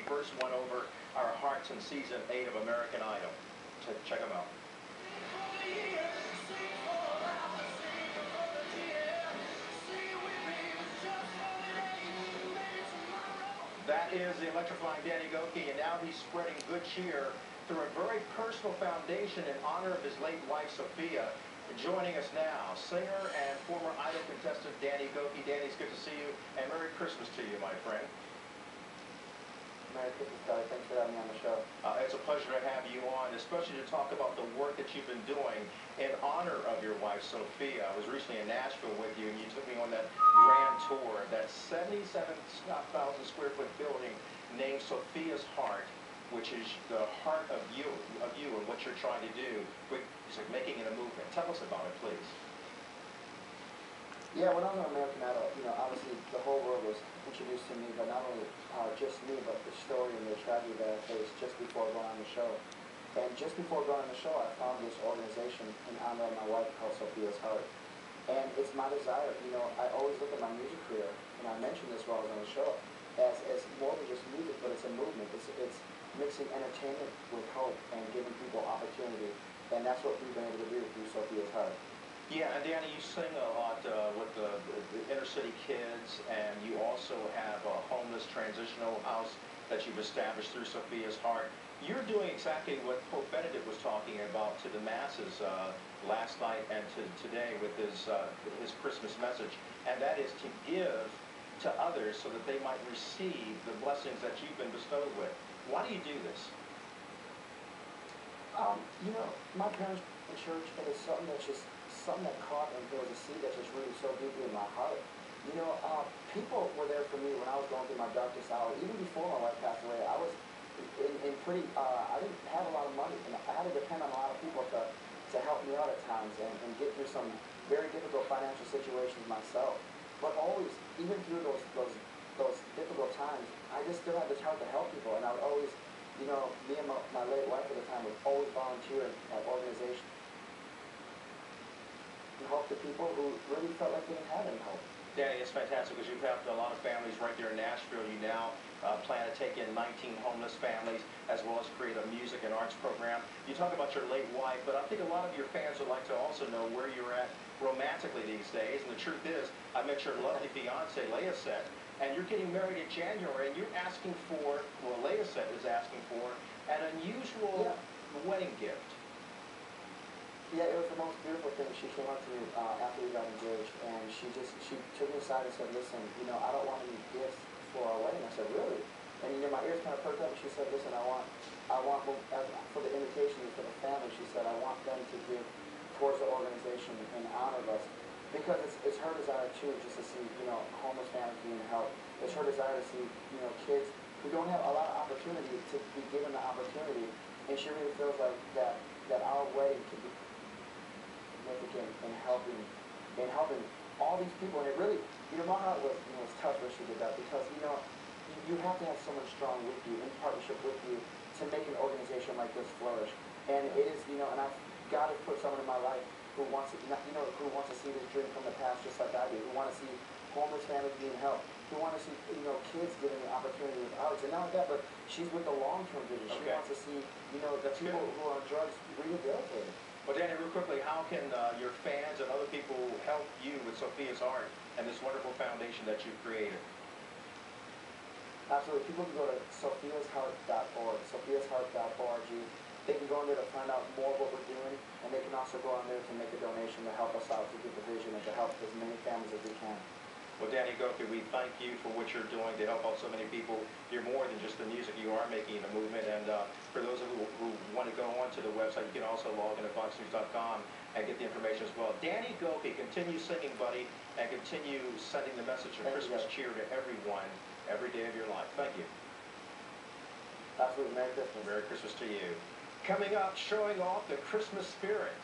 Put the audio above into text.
first won over our hearts in season 8 of American Idol. Check them out. That is the electrifying Danny Gokey, and now he's spreading good cheer through a very personal foundation in honor of his late wife, Sophia. Joining us now, singer and former Idol contestant Danny Gokey. Danny, it's good to see you, and Merry Christmas to you, my friend. Merry Christmas, guys. Thanks for having me on the show. It's a pleasure to have you on, especially to talk about the work that you've been doing in honor of your wife, Sophia. I was recently in Nashville with you, and you took me on that grand tour of that 77,000 square foot building named Sophia's Heart, which is the heart of you and what you're trying to do with making it a movement. Tell us about it, please. Yeah, when I was on American Idol, obviously the whole world was introduced to me, but not only just me, but the story and the tragedy that I faced just before going on the show. And just before going on the show, I found this organization in honor of my wife called Sophia's Heart. And it's my desire, I always look at my music career, and I mentioned this while I was on the show, as more than just music, but it's a movement. It's mixing entertainment with hope and giving people opportunity. And that's what we've been able to do through Sophia's Heart. Yeah, and Danny, you sing a lot with the inner city kids, and you also have a homeless transitional house that you've established through Sophia's Heart. You're doing exactly what Pope Benedict was talking about to the masses last night and today with his Christmas message, and that is to give to others so that they might receive the blessings that you've been bestowed with. Why do you do this? My parents in church, and it's something that caught, and there was a seed that just rooted so deeply in my heart. People were there for me when I was going through my darkest hour. Even before my wife passed away, I was I didn't have a lot of money, and I had to depend on a lot of people to help me out at times and get through some very difficult financial situations myself. But always, even through those difficult times, I just still had this heart to help people, and I would always, me and my late wife at the time would always volunteer at organizations and help the people who really felt like they didn't have any hope. Danny, it's fantastic because you've helped a lot of families right there in Nashville. You now plan to take in 19 homeless families as well as create a music and arts program. You talk about your late wife, but I think a lot of your fans would like to also know where you're at romantically these days. And the truth is, I met your lovely fiance, Leah Set, and you're getting married in January, and you're asking for, well, Leah Set is asking for an unusual wedding gift. Yeah, it was the most beautiful thing. She came up to me after we got engaged, and she took me aside and said, listen, I don't want any gifts for our wedding. I said, really? And my ears kind of perked up, and she said, listen, I want for the invitation for the family, she said, I want them to give towards the organization in honor of us. Because it's her desire, too, just to see, homeless families being helped. It's her desire to see, kids who don't have a lot of opportunity to be given the opportunity. And she really feels like that our wedding could be significant in helping all these people. And it really, my heart was tough when she did that, because you have to have someone strong with you, in partnership with you, to make an organization like this flourish. And it is, and God has put someone in my life who wants to see this dream come to pass just like I do, who want to see homeless families being helped, who want to see kids given the opportunity with arts. And not only that, but she's with the long-term vision. She wants to see the people who are on drugs rehabilitated. Well, Danny, real quickly, how can your fans and other people help you with Sophia's Heart and this wonderful foundation that you've created? Absolutely. People can go to sophiasheart.org, sophiasheart.org. They can go in there to find out more of what we're doing, and they can also go on there to make a donation to help us out to get the vision and to help as many families as we can. Well, Danny Gokey, we thank you for what you're doing to help out so many people. You're more than just the music. You are making a movement. And for those of you who want to go onto the website, you can also log into foxnews.com and get the information as well. Danny Gokey, continue singing, buddy, and continue sending the message of Christmas cheer to everyone every day of your life. Thank you. Absolutely. Merry Christmas. Merry Christmas to you. Coming up, showing off the Christmas spirit.